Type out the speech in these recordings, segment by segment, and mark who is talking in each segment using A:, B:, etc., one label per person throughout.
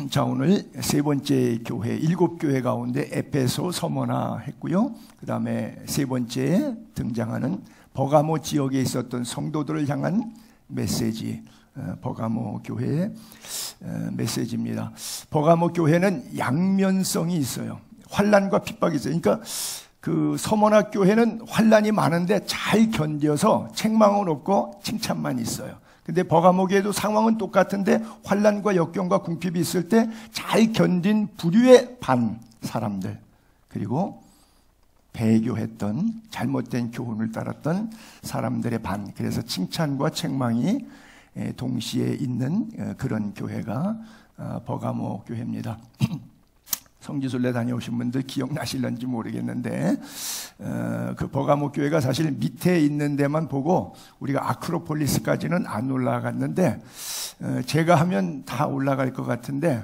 A: 자, 오늘 세 번째 교회, 7교회 가운데 에베소, 서머나 했고요. 그 다음에 세 번째 등장하는 버가모 지역에 있었던 성도들을 향한 메시지, 버가모 교회의 메시지입니다. 버가모 교회는 양면성이 있어요. 환난과 핍박이 있어요. 그러니까 그 서머나 교회는 환난이 많은데 잘 견뎌서 책망은 없고 칭찬만 있어요. 근데 버가모 교회도 상황은 똑같은데 환난과 역경과 궁핍이 있을 때 잘 견딘 부류의 반 사람들, 그리고 배교했던 잘못된 교훈을 따랐던 사람들의 반, 그래서 칭찬과 책망이 동시에 있는 그런 교회가 버가모 교회입니다. 성지순례 다녀오신 분들 기억나실런지 모르겠는데 그 버가모 교회가 사실 밑에 있는 데만 보고 우리가 아크로폴리스까지는 안 올라갔는데 제가 하면 다 올라갈 것 같은데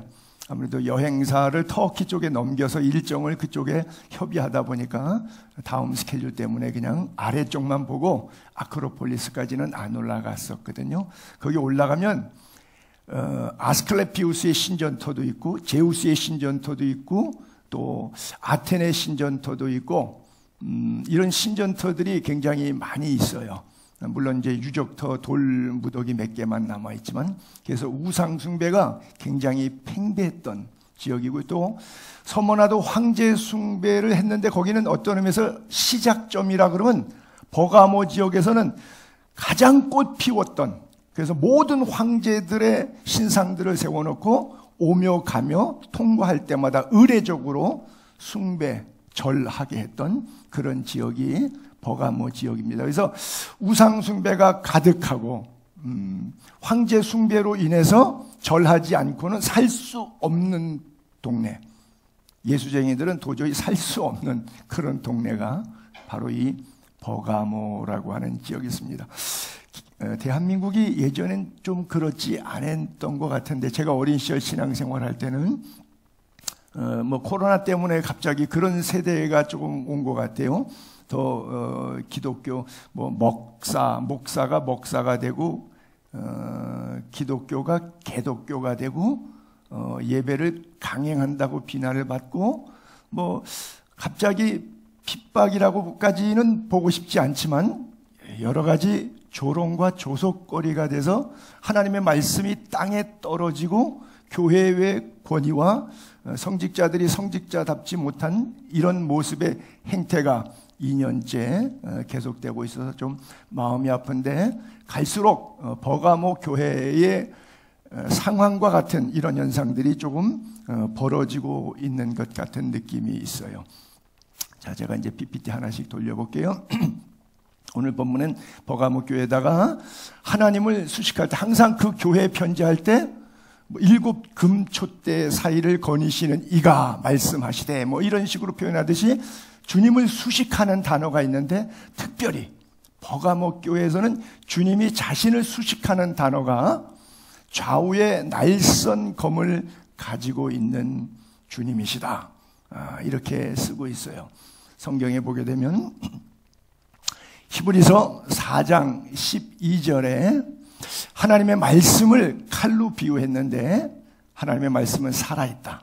A: 아무래도 여행사를 터키 쪽에 넘겨서 일정을 그쪽에 협의하다 보니까 다음 스케줄 때문에 그냥 아래쪽만 보고 아크로폴리스까지는 안 올라갔었거든요. 거기 올라가면 아스클레피우스의 신전터도 있고 제우스의 신전터도 있고 또 아테네 신전터도 있고 이런 신전터들이 굉장히 많이 있어요. 물론 이제 유적터 돌 무더기 몇 개만 남아 있지만, 그래서 우상 숭배가 굉장히 팽배했던 지역이고, 또 서머나도 황제 숭배를 했는데 거기는 어떤 의미에서 시작점이라 그러면 버가모 지역에서는 가장 꽃 피웠던, 그래서 모든 황제들의 신상들을 세워놓고 오며 가며 통과할 때마다 의례적으로 숭배, 절하게 했던 그런 지역이 버가모 지역입니다. 그래서 우상 숭배가 가득하고 황제 숭배로 인해서 절하지 않고는 살 수 없는 동네, 예수쟁이들은 도저히 살 수 없는 그런 동네가 바로 이 버가모라고 하는 지역이었습니다. 대한민국이 예전엔 좀 그렇지 않았던 것 같은데, 제가 어린 시절 신앙생활 할 때는 뭐 코로나 때문에 갑자기 그런 세대가 조금 온 것 같아요. 더 기독교 뭐 목사가 먹사가 되고 기독교가 개독교가 되고 예배를 강행한다고 비난을 받고, 뭐 갑자기 핍박이라고까지는 보고 싶지 않지만 여러 가지 조롱과 조속거리가 돼서 하나님의 말씀이 땅에 떨어지고 교회의 권위와 성직자들이 성직자답지 못한 이런 모습의 행태가 2년째 계속되고 있어서 좀 마음이 아픈데, 갈수록 버가모 교회의 상황과 같은 이런 현상들이 조금 벌어지고 있는 것 같은 느낌이 있어요. 자, 제가 이제 PPT 하나씩 돌려볼게요. 오늘 본문은 버가모 교회에다가 하나님을 수식할 때 항상 그 교회에 편지할 때 7 금촛대 사이를 거니시는 이가 말씀하시되 뭐 이런 식으로 표현하듯이 주님을 수식하는 단어가 있는데, 특별히 버가모 교회에서는 주님이 자신을 수식하는 단어가 좌우에 날선 검을 가지고 있는 주님이시다, 이렇게 쓰고 있어요. 성경에 보게 되면 히브리서 4장 12절에 하나님의 말씀을 칼로 비유했는데 하나님의 말씀은 살아있다.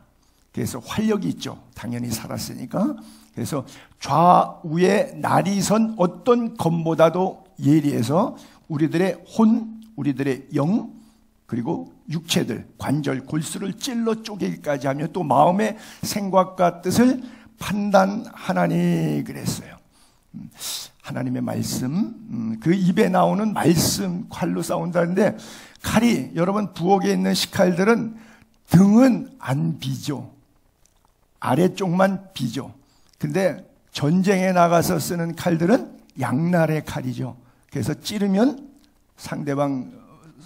A: 그래서 활력이 있죠. 당연히 살았으니까. 그래서 좌우에 날이 선 어떤 검보다도 예리해서 우리들의 혼, 우리들의 영, 그리고 육체들, 관절, 골수를 찔러 쪼개기까지 하며 또 마음의 생각과 뜻을 판단하나니 그랬어요. 하나님의 말씀, 그 입에 나오는 말씀, 칼로 싸운다는데, 칼이 여러분 부엌에 있는 식칼들은 등은 안 비죠. 아래쪽만 비죠. 근데 전쟁에 나가서 쓰는 칼들은 양날의 칼이죠. 그래서 찌르면 상대방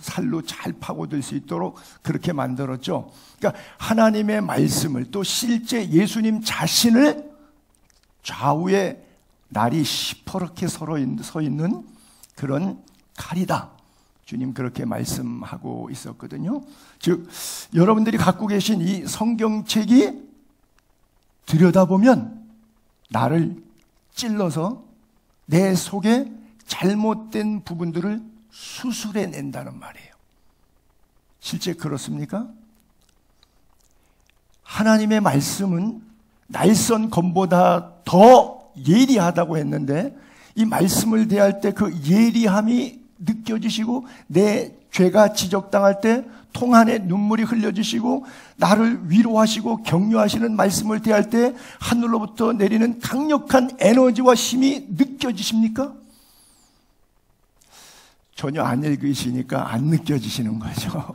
A: 살로 잘 파고들 수 있도록 그렇게 만들었죠. 그러니까 하나님의 말씀을, 또 실제 예수님 자신을 좌우에 날이 시퍼렇게 서 있는 그런 칼이다. 주님 그렇게 말씀하고 있었거든요. 즉 여러분들이 갖고 계신 이 성경책이 들여다보면 나를 찔러서 내 속에 잘못된 부분들을 수술해낸다는 말이에요. 실제 그렇습니까? 하나님의 말씀은 날선 검보다 더 예리하다고 했는데 이 말씀을 대할 때 그 예리함이 느껴지시고 내 죄가 지적당할 때 통한의 눈물이 흘려지시고 나를 위로하시고 격려하시는 말씀을 대할 때 하늘로부터 내리는 강력한 에너지와 힘이 느껴지십니까? 전혀 안 읽으시니까 안 느껴지시는 거죠.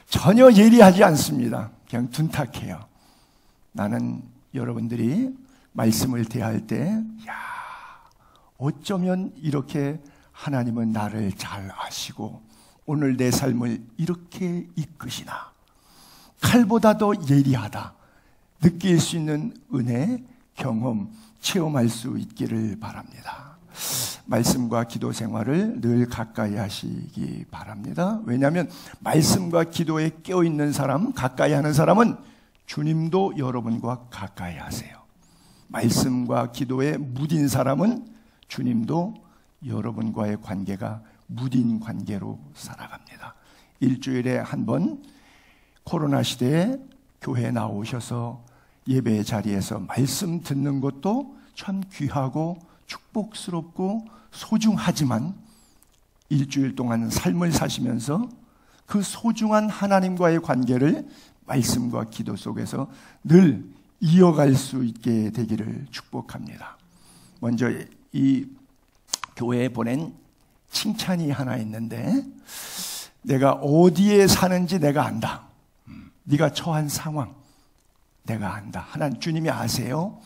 A: 전혀 예리하지 않습니다. 그냥 둔탁해요. 나는 여러분들이 말씀을 대할 때 어쩌면 이렇게 하나님은 나를 잘 아시고 오늘 내 삶을 이렇게 이끄시나, 칼보다 더 예리하다 느낄 수 있는 은혜, 경험, 체험할 수 있기를 바랍니다. 말씀과 기도 생활을 늘 가까이 하시기 바랍니다. 왜냐하면 말씀과 기도에 깨어있는 사람, 가까이 하는 사람은 주님도 여러분과 가까이 하세요. 말씀과 기도에 무딘 사람은 주님도 여러분과의 관계가 무딘 관계로 살아갑니다. 일주일에 한 번 코로나 시대에 교회에 나오셔서 예배 자리에서 말씀 듣는 것도 참 귀하고 축복스럽고 소중하지만 일주일 동안 삶을 사시면서 그 소중한 하나님과의 관계를 말씀과 기도 속에서 늘 이어갈 수 있게 되기를 축복합니다. 먼저 이 교회에 보낸 칭찬이 하나 있는데, 내가 어디에 사는지 내가 안다. 네가 처한 상황 내가 안다. 하나님 주님이 아세요.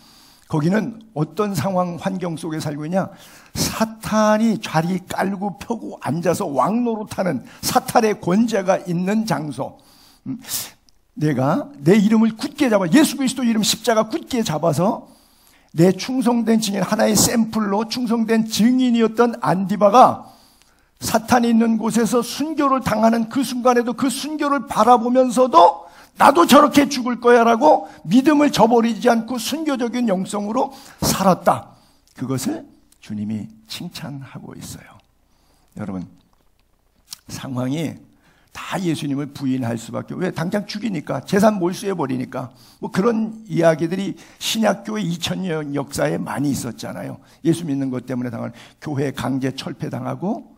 A: 거기는 어떤 상황 환경 속에 살고 있냐? 사탄이 자리 깔고 펴고 앉아서 왕노릇하는 사탄의 권세가 있는 장소. 내가 내 이름을 굳게 잡아, 예수 그리스도 이름 십자가 굳게 잡아서 내 충성된 증인, 하나의 샘플로 충성된 증인이었던 안디바가 사탄이 있는 곳에서 순교를 당하는 그 순간에도 그 순교를 바라보면서도 나도 저렇게 죽을 거야 라고 믿음을 저버리지 않고 순교적인 영성으로 살았다. 그것을 주님이 칭찬하고 있어요. 여러분, 상황이 다 예수님을 부인할 수밖에. 왜? 당장 죽이니까, 재산 몰수해버리니까. 뭐 그런 이야기들이 신약교회 2000년 역사에 많이 있었잖아요. 예수 믿는 것 때문에 당한 교회 강제 철폐당하고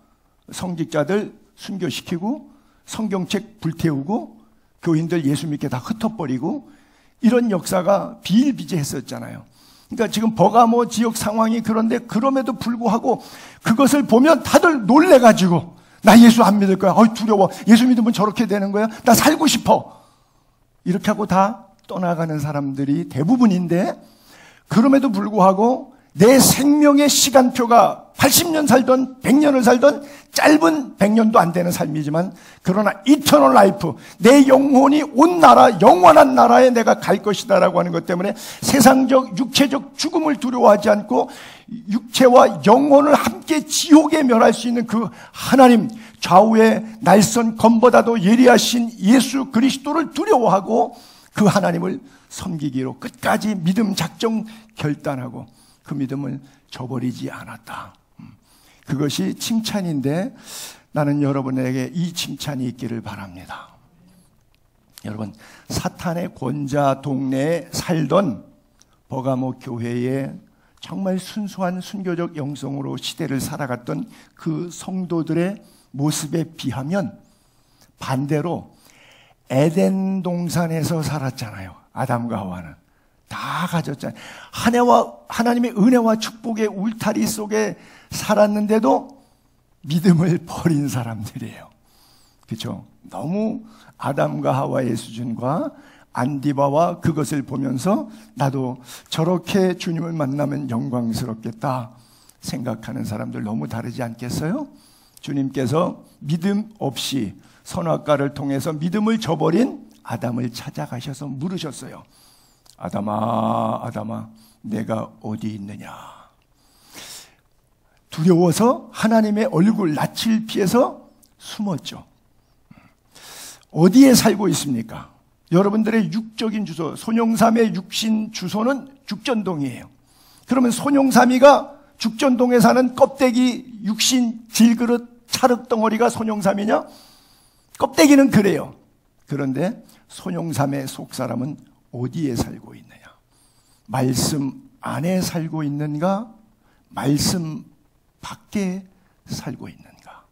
A: 성직자들 순교시키고 성경책 불태우고 교인들 예수 믿게 다 흩어버리고 이런 역사가 비일비재했었잖아요. 그러니까 지금 버가모 지역 상황이 그런데 그럼에도 불구하고 그것을 보면 다들 놀래가지고 나 예수 안 믿을 거야. 두려워. 예수 믿으면 저렇게 되는 거야. 나 살고 싶어. 이렇게 하고 다 떠나가는 사람들이 대부분인데, 그럼에도 불구하고 내 생명의 시간표가 80년 살던 100년을 살던 짧은 100년도 안 되는 삶이지만, 그러나 이터널 라이프, 내 영혼이 온 나라, 영원한 나라에 내가 갈 것이다 라고 하는 것 때문에 세상적 육체적 죽음을 두려워하지 않고 육체와 영혼을 함께 지옥에 멸할 수 있는 그 하나님, 좌우의 날선 검보다도 예리하신 예수 그리스도를 두려워하고 그 하나님을 섬기기로 끝까지 믿음 작정 결단하고 그 믿음을 저버리지 않았다. 그것이 칭찬인데 나는 여러분에게 이 칭찬이 있기를 바랍니다. 여러분, 사탄의 권자 동네에 살던 버가모 교회에 정말 순수한 순교적 영성으로 시대를 살아갔던 그 성도들의 모습에 비하면 반대로 에덴 동산에서 살았잖아요. 아담과 하와는 다 가졌잖아요. 하나님의 은혜와 축복의 울타리 속에 살았는데도 믿음을 버린 사람들이에요. 그렇죠? 너무 아담과 하와의 수준과 안디바와 그것을 보면서 나도 저렇게 주님을 만나면 영광스럽겠다 생각하는 사람들 너무 다르지 않겠어요? 주님께서 믿음 없이 선악과를 통해서 믿음을 저버린 아담을 찾아가셔서 물으셨어요. 아담아, 아담아, 내가 어디 있느냐? 두려워서 하나님의 얼굴 낯을 피해서 숨었죠. 어디에 살고 있습니까? 여러분들의 육적인 주소, 손용삼의 육신 주소는 죽전동이에요. 그러면 손용삼이가 죽전동에 사는 껍데기, 육신, 질그릇, 찰흙덩어리가 손용삼이냐? 껍데기는 그래요. 그런데 손용삼의 속사람은 어디에 살고 있느냐? 말씀 안에 살고 있는가? 말씀 밖에 살고 있는가?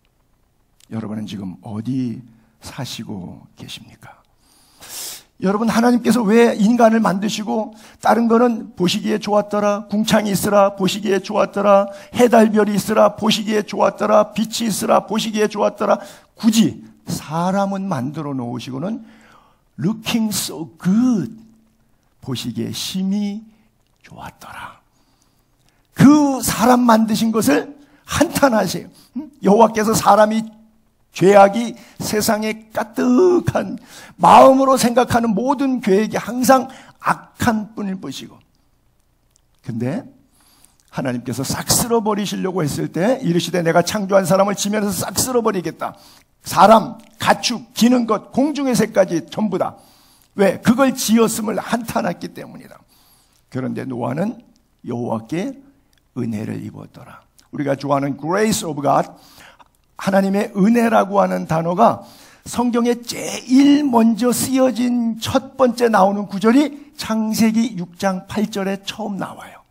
A: 여러분은 지금 어디 사시고 계십니까? 여러분, 하나님께서 왜 인간을 만드시고 다른 거는 보시기에 좋았더라, 궁창이 있으라 보시기에 좋았더라, 해달별이 있으라 보시기에 좋았더라, 빛이 있으라 보시기에 좋았더라, 굳이 사람은 만들어 놓으시고는 looking so good, 보시기에 심히 좋았더라. 그 사람 만드신 것을 한탄하세요. 여호와께서 사람이 죄악이 세상에 까뜩한 마음으로 생각하는 모든 계획이 항상 악한 뿐일 것이고, 근데 하나님께서 싹 쓸어버리시려고 했을 때 이르시되 내가 창조한 사람을 지면에서 싹 쓸어버리겠다. 사람, 가축, 기는 것, 공중의 새까지 전부 다. 왜? 그걸 지었음을 한탄했기 때문이다. 그런데 노아는 여호와께 은혜를 입었더라. 우리가 좋아하는 grace of God, 하나님의 은혜라고 하는 단어가 성경에 제일 먼저 쓰여진 첫 번째 나오는 구절이 창세기 6장 8절에 처음 나와요.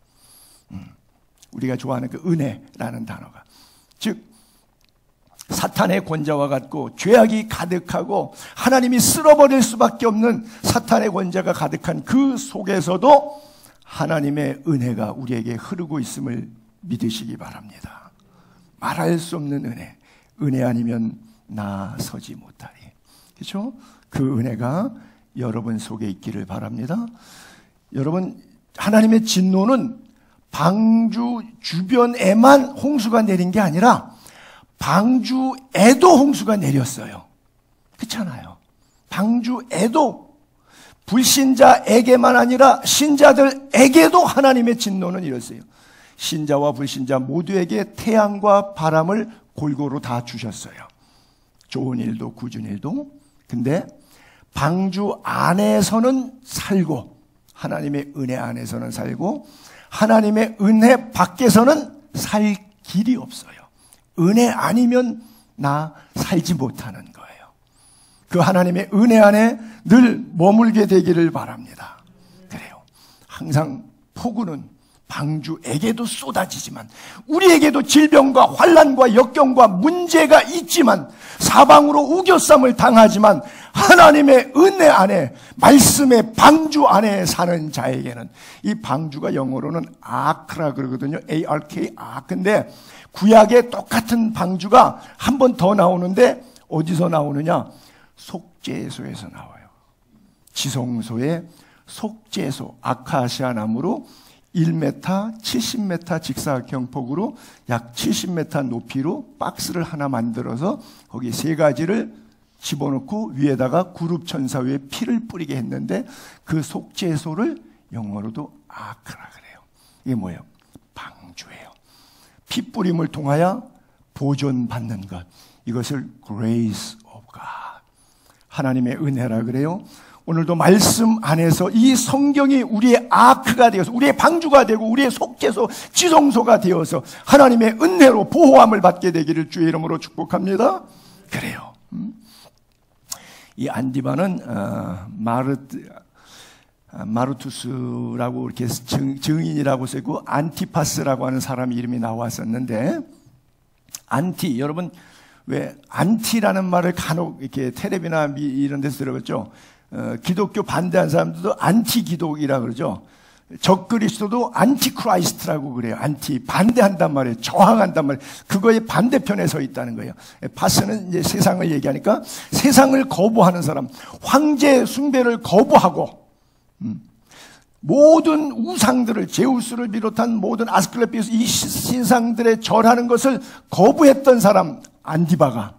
A: 우리가 좋아하는 그 은혜라는 단어가, 즉 사탄의 권자와 같고 죄악이 가득하고 하나님이 쓸어버릴 수밖에 없는 사탄의 권자가 가득한 그 속에서도 하나님의 은혜가 우리에게 흐르고 있음을 믿으시기 바랍니다. 말할 수 없는 은혜, 은혜 아니면 나 서지 못하리. 그렇죠? 그 은혜가 여러분 속에 있기를 바랍니다. 여러분, 하나님의 진노는 방주 주변에만 홍수가 내린 게 아니라 방주에도 홍수가 내렸어요. 그렇잖아요. 방주에도, 불신자에게만 아니라 신자들에게도 하나님의 진노는 이랬어요. 신자와 불신자 모두에게 태양과 바람을 골고루 다 주셨어요. 좋은 일도 굳은 일도. 근데 방주 안에서는 살고, 하나님의 은혜 안에서는 살고, 하나님의 은혜 밖에서는 살 길이 없어요. 은혜 아니면 나 살지 못하는 거예요. 그 하나님의 은혜 안에 늘 머물게 되기를 바랍니다. 그래요. 항상 폭우는 방주에게도 쏟아지지만, 우리에게도 질병과 환난과 역경과 문제가 있지만, 사방으로 우겨쌈을 당하지만, 하나님의 은혜 안에, 말씀의 방주 안에 사는 자에게는, 이 방주가 영어로는 아크라 그러거든요. ARK, 근데 구약에 똑같은 방주가 한 번 더 나오는데 어디서 나오느냐? 속죄소에서 나와요. 지성소의 속죄소, 아카시아 나무로 1m, 70m 직사각형 폭으로 약 70m 높이로 박스를 하나 만들어서 거기 세 가지를 집어넣고 위에다가 구룹천사 위에 피를 뿌리게 했는데, 그 속죄소를 영어로도 아크라 그래요. 이게 뭐예요? 방주예요. 피 뿌림을 통하여 보존받는 것, 이것을 grace of God, 하나님의 은혜라 그래요. 오늘도 말씀 안에서 이 성경이 우리의 아크가 되어서, 우리의 방주가 되고, 우리의 속죄소, 지성소가 되어서 하나님의 은혜로 보호함을 받게 되기를 주의 이름으로 축복합니다. 그래요. 이 안디바는 마르투스라고 이렇게 증인이라고 쓰고 안티파스라고 하는 사람 이름이 나왔었는데, 안티, 여러분 왜 안티라는 말을 간혹 이렇게 텔레비나 이런 데서 들어봤죠? 기독교 반대한 사람들도 안티기독이라 그러죠. 적그리스도도 안티크라이스트라고 그래요. 안티, 반대한단 말이에요. 저항한단 말이에요. 그거의 반대편에 서 있다는 거예요. 파스는 이제 세상을 얘기하니까 세상을 거부하는 사람, 황제 숭배를 거부하고, 모든 우상들을, 제우스를 비롯한 모든 아스클레피우스, 이 신상들에 절하는 것을 거부했던 사람, 안디바가,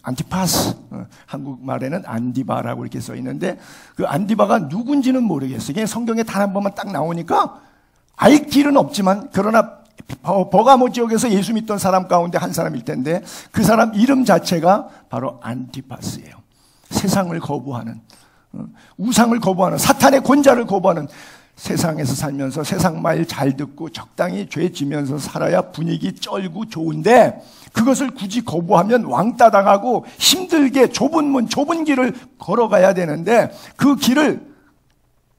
A: 안티파스, 한국말에는 안디바라고 이렇게 써 있는데, 그 안디바가 누군지는 모르겠어요. 그냥 성경에 단 한 번만 딱 나오니까 알 길은 없지만, 그러나 버가모 지역에서 예수 믿던 사람 가운데 한 사람일 텐데, 그 사람 이름 자체가 바로 안티파스예요. 세상을 거부하는, 우상을 거부하는, 사탄의 권자를 거부하는, 세상에서 살면서 세상 말 잘 듣고 적당히 죄 지면서 살아야 분위기 쩔고 좋은데, 그것을 굳이 거부하면 왕따 당하고 힘들게 좁은 문, 좁은 길을 걸어가야 되는데, 그 길을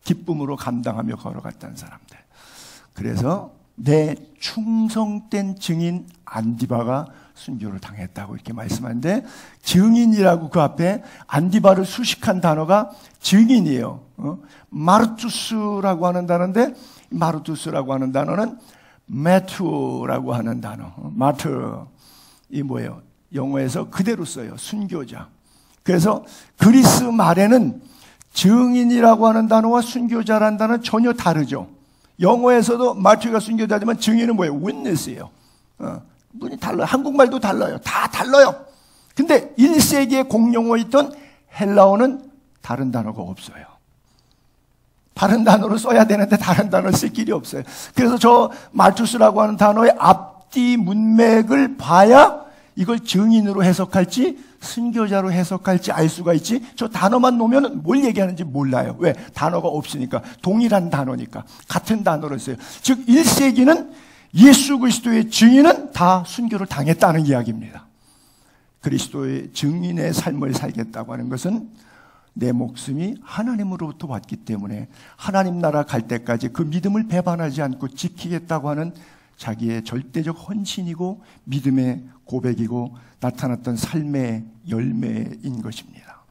A: 기쁨으로 감당하며 걸어갔다는 사람들. 그래서 내 충성된 증인 안디바가 순교를 당했다고 이렇게 말씀하는데, 증인이라고 그 앞에 안디바를 수식한 단어가 증인이에요. 마르투스라고 하는 단어인데, 마르투스라고 하는 단어는 매튜라고 하는 단어. 마트, 이 뭐예요? 영어에서 그대로 써요. 순교자. 그래서 그리스 말에는 증인이라고 하는 단어와 순교자라는 단어는 전혀 다르죠. 영어에서도 마튜가 순교자지만 증인은 뭐예요? witness예요. 문이 달라요. 한국말도 달라요. 다 달라요. 근데 1세기에 공용어였던 헬라어는 다른 단어가 없어요. 다른 단어를 써야 되는데 다른 단어를 쓸 길이 없어요. 그래서 저 말투스라고 하는 단어의 앞뒤 문맥을 봐야 이걸 증인으로 해석할지 순교자로 해석할지 알 수가 있지, 저 단어만 놓으면 뭘 얘기하는지 몰라요. 왜? 단어가 없으니까. 동일한 단어니까. 같은 단어를 써요. 즉 1세기는 예수 그리스도의 증인은 다 순교를 당했다는 이야기입니다. 그리스도의 증인의 삶을 살겠다고 하는 것은 내 목숨이 하나님으로부터 왔기 때문에 하나님 나라 갈 때까지 그 믿음을 배반하지 않고 지키겠다고 하는 자기의 절대적 헌신이고 믿음의 고백이고 나타났던 삶의 열매인 것입니다.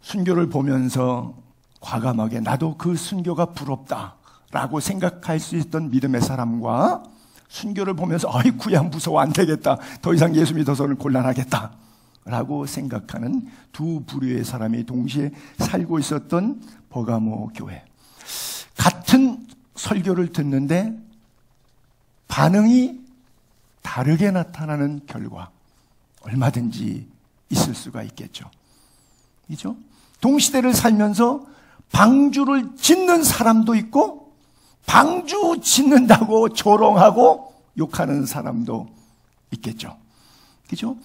A: 순교를 보면서 과감하게 나도 그 순교가 부럽다라고 생각할 수 있던 믿음의 사람과, 순교를 보면서 아이쿠야 무서워 안 되겠다, 더 이상 예수 믿어서는 곤란하겠다 라고 생각하는 두 부류의 사람이 동시에 살고 있었던 버가모 교회. 같은 설교를 듣는데 반응이 다르게 나타나는 결과 얼마든지 있을 수가 있겠죠. 그죠? 동시대를 살면서 방주를 짓는 사람도 있고 방주 짓는다고 조롱하고 욕하는 사람도 있겠죠. 그죠?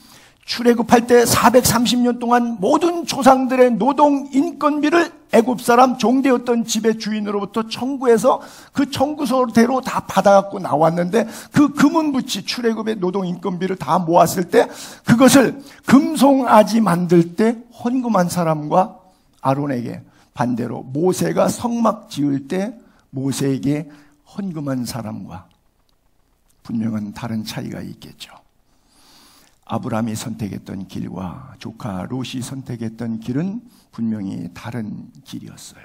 A: 출애굽할 때 430년 동안 모든 조상들의 노동 인건비를 애굽 사람 종되었던 집의 주인으로부터 청구해서 그 청구서대로 다 받아갖고 나왔는데, 그 금은부치 출애굽의 노동 인건비를 다 모았을 때 그것을 금송아지 만들 때 헌금한 사람과 아론에게, 반대로 모세가 성막 지을 때 모세에게 헌금한 사람과 분명한 다른 차이가 있겠죠. 아브라함이 선택했던 길과 조카 롯이 선택했던 길은 분명히 다른 길이었어요.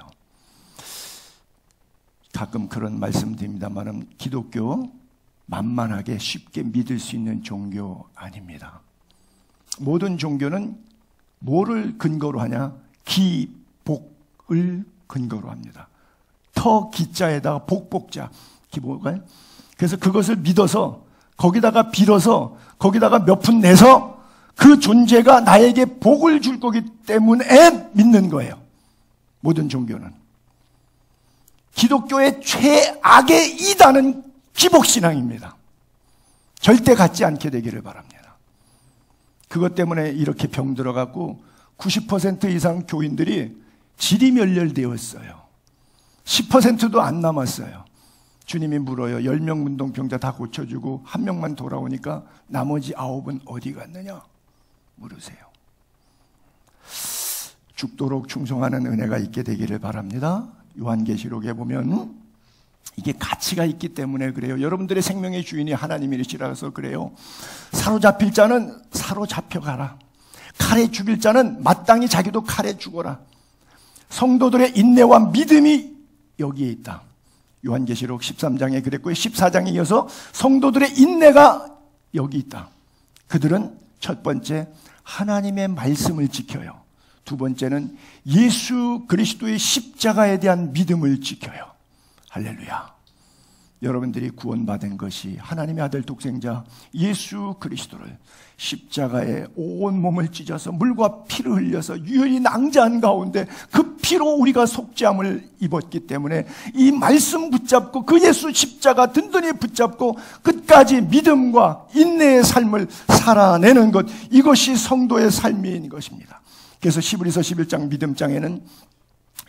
A: 가끔 그런 말씀 드립니다만 기독교 만만하게 쉽게 믿을 수 있는 종교 아닙니다. 모든 종교는 뭐를 근거로 하냐? 기복을 근거로 합니다. 터 기자에다가 복복자, 기복을. 그래서 그것을 믿어서 거기다가 빌어서 거기다가 몇 푼 내서 그 존재가 나에게 복을 줄 거기 때문에 믿는 거예요. 모든 종교는. 기독교의 최악의 이단은 기복신앙입니다. 절대 갖지 않게 되기를 바랍니다. 그것 때문에 이렇게 병들어갖고 90% 이상 교인들이 질이멸렬되었어요. 10%도 안 남았어요. 주님이 물어요. 10명 문둥병자 다 고쳐주고 한 명만 돌아오니까 나머지 9은 어디 갔느냐 물으세요. 죽도록 충성하는 은혜가 있게 되기를 바랍니다. 요한계시록에 보면 이게 가치가 있기 때문에 그래요. 여러분들의 생명의 주인이 하나님이시라서 그래요. 사로잡힐 자는 사로잡혀가라. 칼에 죽일 자는 마땅히 자기도 칼에 죽어라. 성도들의 인내와 믿음이 여기에 있다. 요한계시록 13장에 그랬고요. 14장에 이어서 성도들의 인내가 여기 있다. 그들은 첫 번째 하나님의 말씀을 지켜요. 두 번째는 예수 그리스도의 십자가에 대한 믿음을 지켜요. 할렐루야. 여러분들이 구원받은 것이 하나님의 아들 독생자 예수 그리스도를 십자가에 온 몸을 찢어서 물과 피를 흘려서 유혈이 낭자한 가운데 그 피로 우리가 속죄함을 입었기 때문에 이 말씀 붙잡고 그 예수 십자가 든든히 붙잡고 끝까지 믿음과 인내의 삶을 살아내는 것, 이것이 성도의 삶인 것입니다. 그래서 히브리서 11장 믿음장에는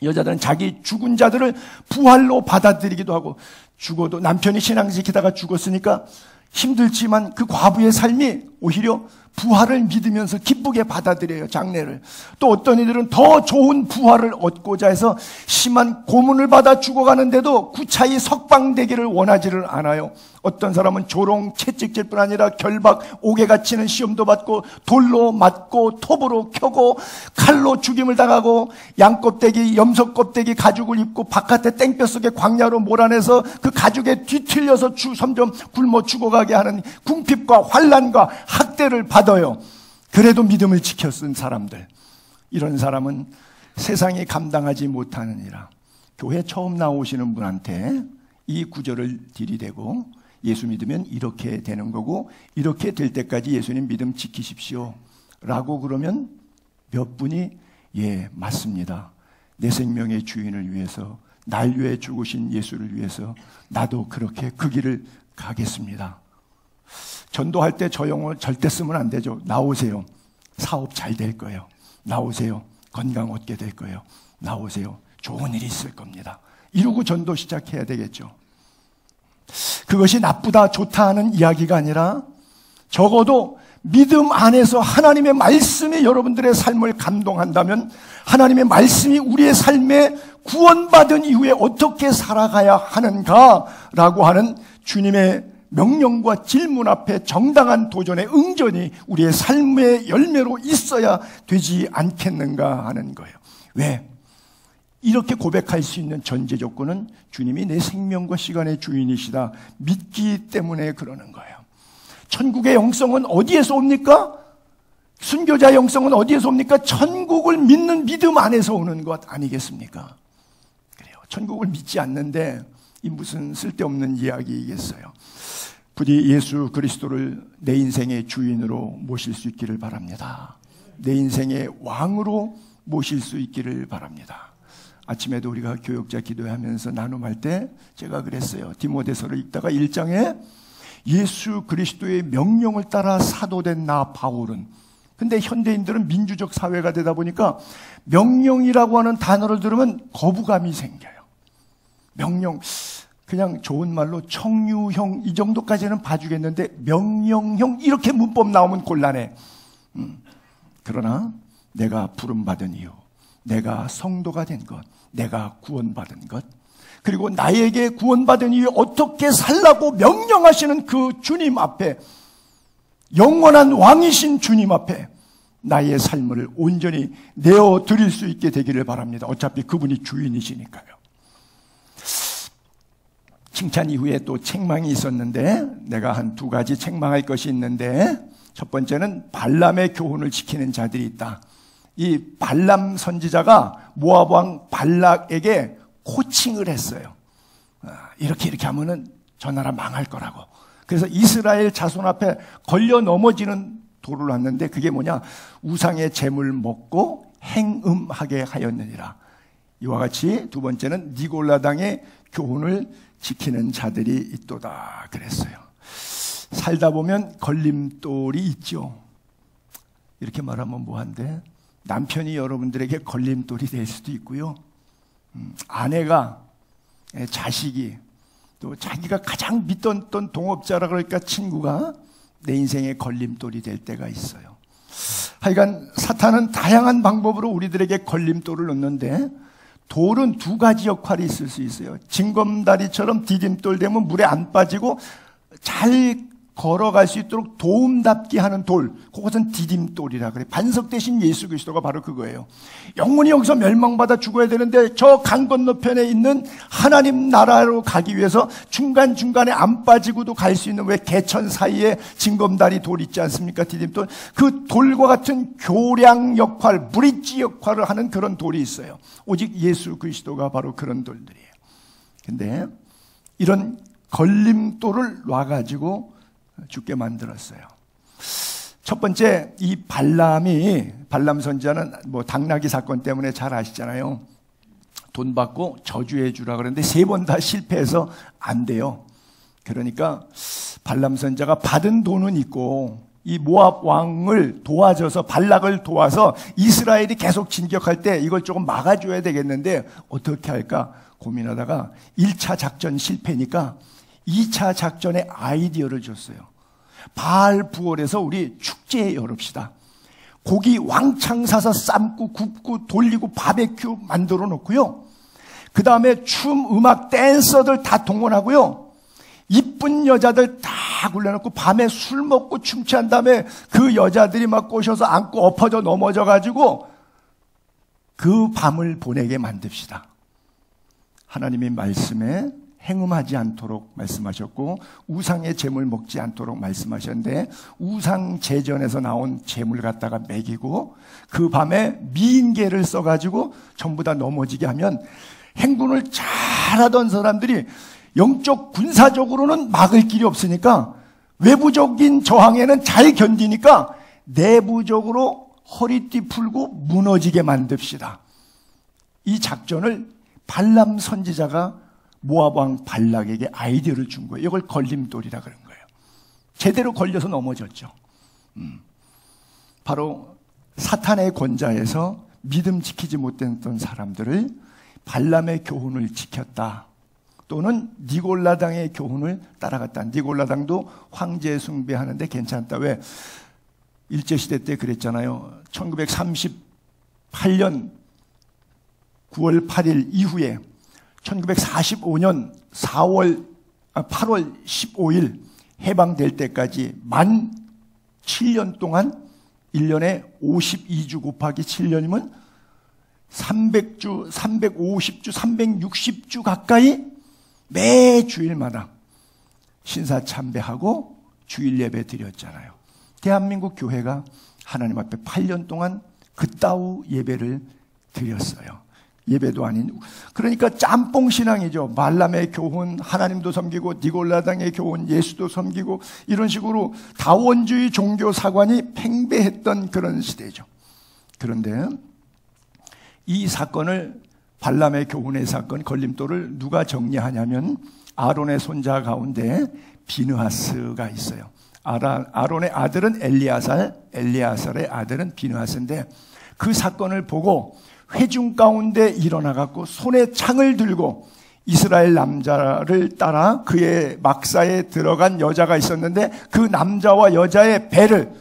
A: 여자들은 자기 죽은 자들을 부활로 받아들이기도 하고, 죽어도 남편이 신앙 지키다가 죽었으니까 힘들지만 그 과부의 삶이 오히려 부활을 믿으면서 기쁘게 받아들여요, 장례를. 또 어떤 이들은 더 좋은 부활을 얻고자 해서 심한 고문을 받아 죽어가는데도 구차히 석방되기를 원하지를 않아요. 어떤 사람은 조롱, 채찍질 뿐 아니라 결박, 옥에 갇히는 시험도 받고 돌로 맞고 톱으로 켜고 칼로 죽임을 당하고 양껍데기, 염소껍데기 가죽을 입고 바깥에 땡볕 속에 광야로 몰아내서 그 가죽에 뒤틀려서 점점 굶어 죽어가게 하는 궁핍과 환난과 학대를 받아요. 그래도 믿음을 지켜 쓴 사람들, 이런 사람은 세상이 감당하지 못하느니라. 교회 처음 나오시는 분한테 이 구절을 들이대고 예수 믿으면 이렇게 되는 거고 이렇게 될 때까지 예수님 믿음 지키십시오 라고 그러면 몇 분이 예, 맞습니다. 내 생명의 주인을 위해서, 날 위해 죽으신 예수를 위해서 나도 그렇게 그 길을 가겠습니다. 전도할 때 저 용어 절대 쓰면 안 되죠. 나오세요. 사업 잘 될 거예요. 나오세요. 건강 얻게 될 거예요. 나오세요. 좋은 일이 있을 겁니다. 이러고 전도 시작해야 되겠죠. 그것이 나쁘다, 좋다 하는 이야기가 아니라 적어도 믿음 안에서 하나님의 말씀이 여러분들의 삶을 감동한다면 하나님의 말씀이 우리의 삶에 구원받은 이후에 어떻게 살아가야 하는가라고 하는 주님의 명령과 질문 앞에 정당한 도전의 응전이 우리의 삶의 열매로 있어야 되지 않겠는가 하는 거예요. 왜? 이렇게 고백할 수 있는 전제 조건은 주님이 내 생명과 시간의 주인이시다 믿기 때문에 그러는 거예요. 천국의 영성은 어디에서 옵니까? 순교자 영성은 어디에서 옵니까? 천국을 믿는 믿음 안에서 오는 것 아니겠습니까? 그래요. 천국을 믿지 않는데 이 무슨 쓸데없는 이야기이겠어요. 부디 예수 그리스도를 내 인생의 주인으로 모실 수 있기를 바랍니다. 내 인생의 왕으로 모실 수 있기를 바랍니다. 아침에도 우리가 교역자 기도하면서 나눔할 때 제가 그랬어요. 디모데서를 읽다가 1장에 예수 그리스도의 명령을 따라 사도된 나 바울은, 근데 현대인들은 민주적 사회가 되다 보니까 명령이라고 하는 단어를 들으면 거부감이 생겨요. 명령, 그냥 좋은 말로 청유형 이 정도까지는 봐주겠는데 명령형 이렇게 문법 나오면 곤란해. 그러나 내가 부름받은 이유, 내가 성도가 된 것, 내가 구원받은 것, 그리고 나에게 구원받은 이후에 어떻게 살라고 명령하시는 그 주님 앞에, 영원한 왕이신 주님 앞에 나의 삶을 온전히 내어드릴 수 있게 되기를 바랍니다. 어차피 그분이 주인이시니까요. 칭찬 이후에 또 책망이 있었는데 내가 한 두 가지 책망할 것이 있는데, 첫 번째는 발람의 교훈을 지키는 자들이 있다. 이 발람 선지자가 모압 왕 발락에게 코칭을 했어요. 이렇게 하면은 저 나라 망할 거라고. 그래서 이스라엘 자손 앞에 걸려 넘어지는 도를 놨는데 그게 뭐냐? 우상의 재물 먹고 행음하게 하였느니라. 이와 같이 두 번째는 니골라당의 교훈을 지키는 자들이 있도다 그랬어요. 살다 보면 걸림돌이 있죠. 이렇게 말하면 뭐한데, 남편이 여러분들에게 걸림돌이 될 수도 있고요. 아내가, 자식이, 또 자기가 가장 믿던 동업자라 그러니까 친구가 내 인생에 걸림돌이 될 때가 있어요. 하여간 사탄은 다양한 방법으로 우리들에게 걸림돌을 넣는데 돌은 두 가지 역할이 있을 수 있어요. 징검다리처럼 디딤돌 되면 물에 안 빠지고 잘 걸어갈 수 있도록 도움닫게 하는 돌, 그것은 디딤돌이라 그래. 반석 대신 예수 그리스도가 바로 그거예요. 영혼이 여기서 멸망받아 죽어야 되는데 저 강 건너편에 있는 하나님 나라로 가기 위해서 중간중간에 안 빠지고도 갈 수 있는, 왜 개천 사이에 징검다리 돌 있지 않습니까? 디딤돌. 그 돌과 같은 교량 역할, 브릿지 역할을 하는 그런 돌이 있어요. 오직 예수 그리스도가 바로 그런 돌들이에요. 근데 이런 걸림돌을 놔가지고 죽게 만들었어요. 첫 번째, 이 발람 선지자는 뭐 당나귀 사건 때문에 잘 아시잖아요. 돈 받고 저주해 주라 그러는데 3번 다 실패해서 안 돼요. 그러니까 발람 선지자가 받은 돈은 있고 이 모압 왕을 도와줘서, 발락을 도와서 이스라엘이 계속 진격할 때 이걸 조금 막아줘야 되겠는데 어떻게 할까 고민하다가 1차 작전 실패니까 2차 작전에 아이디어를 줬어요. 바알 부월에서 우리 축제 열읍시다. 고기 왕창 사서 삶고 굽고 돌리고 바베큐 만들어 놓고요. 그 다음에 춤, 음악, 댄서들 다 동원하고요. 이쁜 여자들 다 굴려놓고 밤에 술 먹고 춤취한 다음에 그 여자들이 막 꼬셔서 안고 엎어져 넘어져가지고 그 밤을 보내게 만듭시다. 하나님의 말씀에 행음하지 않도록 말씀하셨고 우상의 재물 먹지 않도록 말씀하셨는데 우상 제전에서 나온 재물 갖다가 먹이고 그 밤에 미인계를 써가지고 전부 다 넘어지게 하면 행군을 잘하던 사람들이 영적 군사적으로는 막을 길이 없으니까 외부적인 저항에는 잘 견디니까 내부적으로 허리띠 풀고 무너지게 만듭시다. 이 작전을 발람 선지자가 모압 왕 발락에게 아이디어를 준 거예요. 이걸 걸림돌이라 그런 거예요. 제대로 걸려서 넘어졌죠. 바로 사탄의 권좌에서 믿음 지키지 못했던 사람들을 발람의 교훈을 지켰다. 또는 니골라당의 교훈을 따라갔다. 니골라당도 황제 숭배하는데 괜찮다. 왜? 일제시대 때 그랬잖아요. 1938년 9월 8일 이후에 1945년 8월 15일 해방될 때까지 만 7년 동안 1년에 52주 곱하기 7년이면 300주, 350주, 360주 가까이 매 주일마다 신사 참배하고 주일 예배 드렸잖아요. 대한민국 교회가 하나님 앞에 8년 동안 그따우 예배를 드렸어요. 예배도 아닌, 그러니까 짬뽕 신앙이죠. 말람의 교훈, 하나님도 섬기고 니골라당의 교훈, 예수도 섬기고 이런 식으로 다원주의 종교 사관이 팽배했던 그런 시대죠. 그런데 이 사건을, 발람의 교훈의 사건 걸림돌을 누가 정리하냐면 아론의 손자 가운데 비느하스가 있어요. 아론의 아들은 엘리아살의 아들은 비느하스인데 그 사건을 보고 회중 가운데 일어나갖고 손에 창을 들고 이스라엘 남자를 따라 그의 막사에 들어간 여자가 있었는데 그 남자와 여자의 배를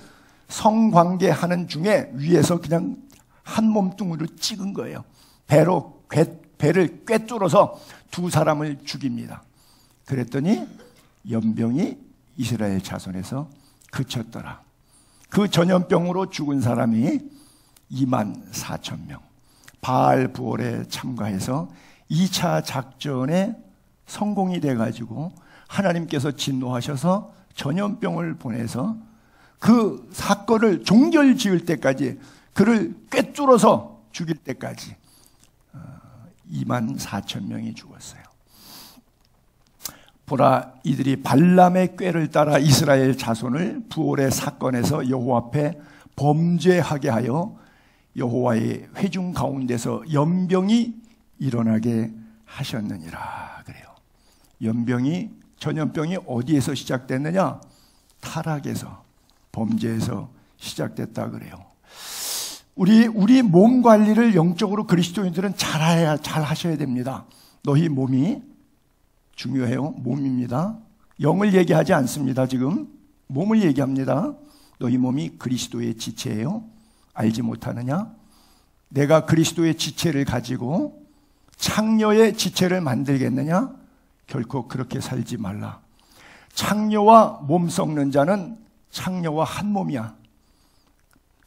A: 성관계하는 중에 위에서 그냥 한 몸뚱이로 찍은 거예요. 배를 꿰뚫어서 두 사람을 죽입니다. 그랬더니 연병이 이스라엘 자손에서 그쳤더라. 그 전염병으로 죽은 사람이 24,000명. 바알 부월에 참가해서 2차 작전에 성공이 돼가지고 하나님께서 진노하셔서 전염병을 보내서 그 사건을 종결 지을 때까지, 그를 꿰뚫어서 죽일 때까지 24,000명이 죽었어요. 보라, 이들이 발람의 꾀를 따라 이스라엘 자손을 부올의 사건에서 여호와 앞에 범죄하게 하여 여호와의 회중 가운데서 연병이 일어나게 하셨느니라 그래요. 전염병이 어디에서 시작됐느냐? 타락에서, 범죄에서 시작됐다 그래요. 우리 몸 관리를 영적으로 그리스도인들은 잘 하셔야 됩니다. 너희 몸이 중요해요. 몸입니다. 영을 얘기하지 않습니다. 지금 몸을 얘기합니다. 너희 몸이 그리스도의 지체예요. 알지 못하느냐? 내가 그리스도의 지체를 가지고 창녀의 지체를 만들겠느냐? 결코 그렇게 살지 말라. 창녀와 몸 썩는 자는 창녀와 한 몸이야.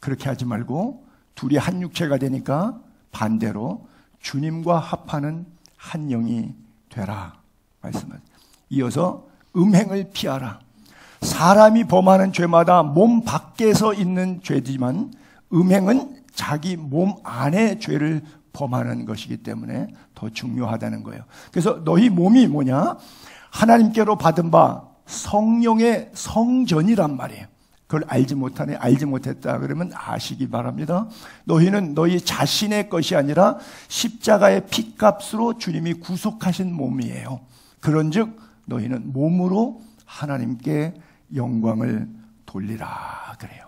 A: 그렇게 하지 말고 둘이 한 육체가 되니까 반대로 주님과 합하는 한 영이 되라 말씀을. 이어서 음행을 피하라. 사람이 범하는 죄마다 몸 밖에서 있는 죄지만 음행은 자기 몸 안의 죄를 범하는 것이기 때문에 더 중요하다는 거예요. 그래서 너희 몸이 뭐냐? 하나님께로 받은 바 성령의 성전이란 말이에요. 그걸 알지 못하네, 알지 못했다 그러면 아시기 바랍니다. 너희는 너희 자신의 것이 아니라 십자가의 핏값으로 주님이 구속하신 몸이에요. 그런즉 너희는 몸으로 하나님께 영광을 돌리라 그래요.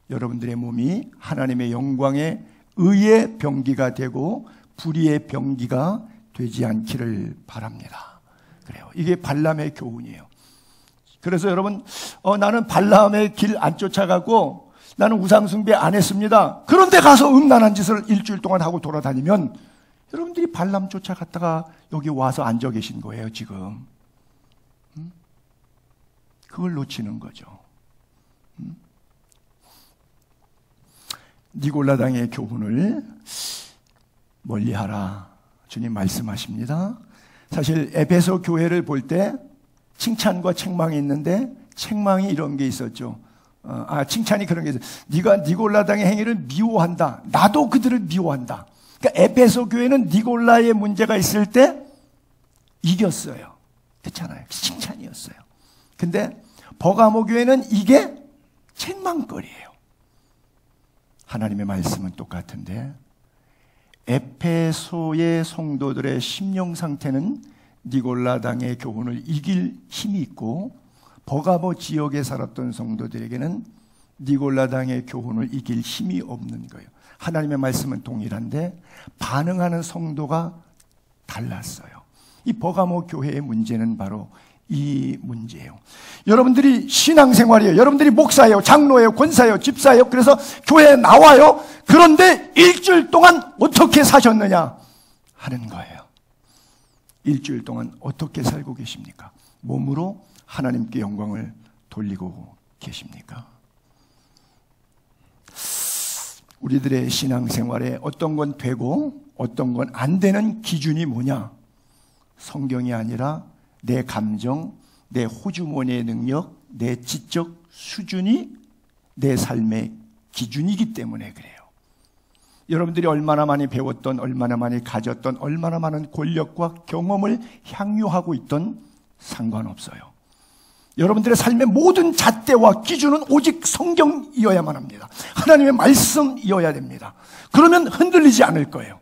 A: 여러분들의 몸이 하나님의 영광의 의의 병기가 되고 불의의 병기가 되지 않기를 바랍니다. 그래요. 이게 발람의 교훈이에요. 그래서 여러분, 나는 발람의 길 안 쫓아가고 나는 우상숭배 안 했습니다. 그런데 가서 음란한 짓을 일주일 동안 하고 돌아다니면 여러분들이 발람 쫓아갔다가 여기 와서 앉아 계신 거예요, 지금. 그걸 놓치는 거죠. 니골라당의 교훈을 멀리하라. 주님 말씀하십니다. 사실 에베소 교회를 볼 때 칭찬과 책망이 있는데 책망이 이런 게 있었죠. 칭찬이 그런 게 있어요. 네가 니골라당의 행위를 미워한다. 나도 그들을 미워한다. 그러니까 에베소 교회는 니골라의 문제가 있을 때 이겼어요. 그렇잖아요. 칭찬이었어요. 근데 버가모 교회는 이게 책망거리예요. 하나님의 말씀은 똑같은데 에페소의 성도들의 심령 상태는 니골라당의 교훈을 이길 힘이 있고 버가모 지역에 살았던 성도들에게는 니골라당의 교훈을 이길 힘이 없는 거예요. 하나님의 말씀은 동일한데 반응하는 성도가 달랐어요. 이 버가모 교회의 문제는 바로 이 문제예요. 여러분들이 신앙생활이에요. 여러분들이 목사예요, 장로예요, 권사예요, 집사예요. 그래서 교회에 나와요. 그런데 일주일 동안 어떻게 사셨느냐 하는 거예요. 일주일 동안 어떻게 살고 계십니까? 몸으로 하나님께 영광을 돌리고 계십니까? 우리들의 신앙생활에 어떤 건 되고 어떤 건 안 되는 기준이 뭐냐? 성경이 아니라 내 감정, 내 호주머니의 능력, 내 지적 수준이 내 삶의 기준이기 때문에 그래요. 여러분들이 얼마나 많이 배웠던, 얼마나 많이 가졌던, 얼마나 많은 권력과 경험을 향유하고 있던 상관없어요. 여러분들의 삶의 모든 잣대와 기준은 오직 성경이어야만 합니다. 하나님의 말씀이어야 됩니다. 그러면 흔들리지 않을 거예요.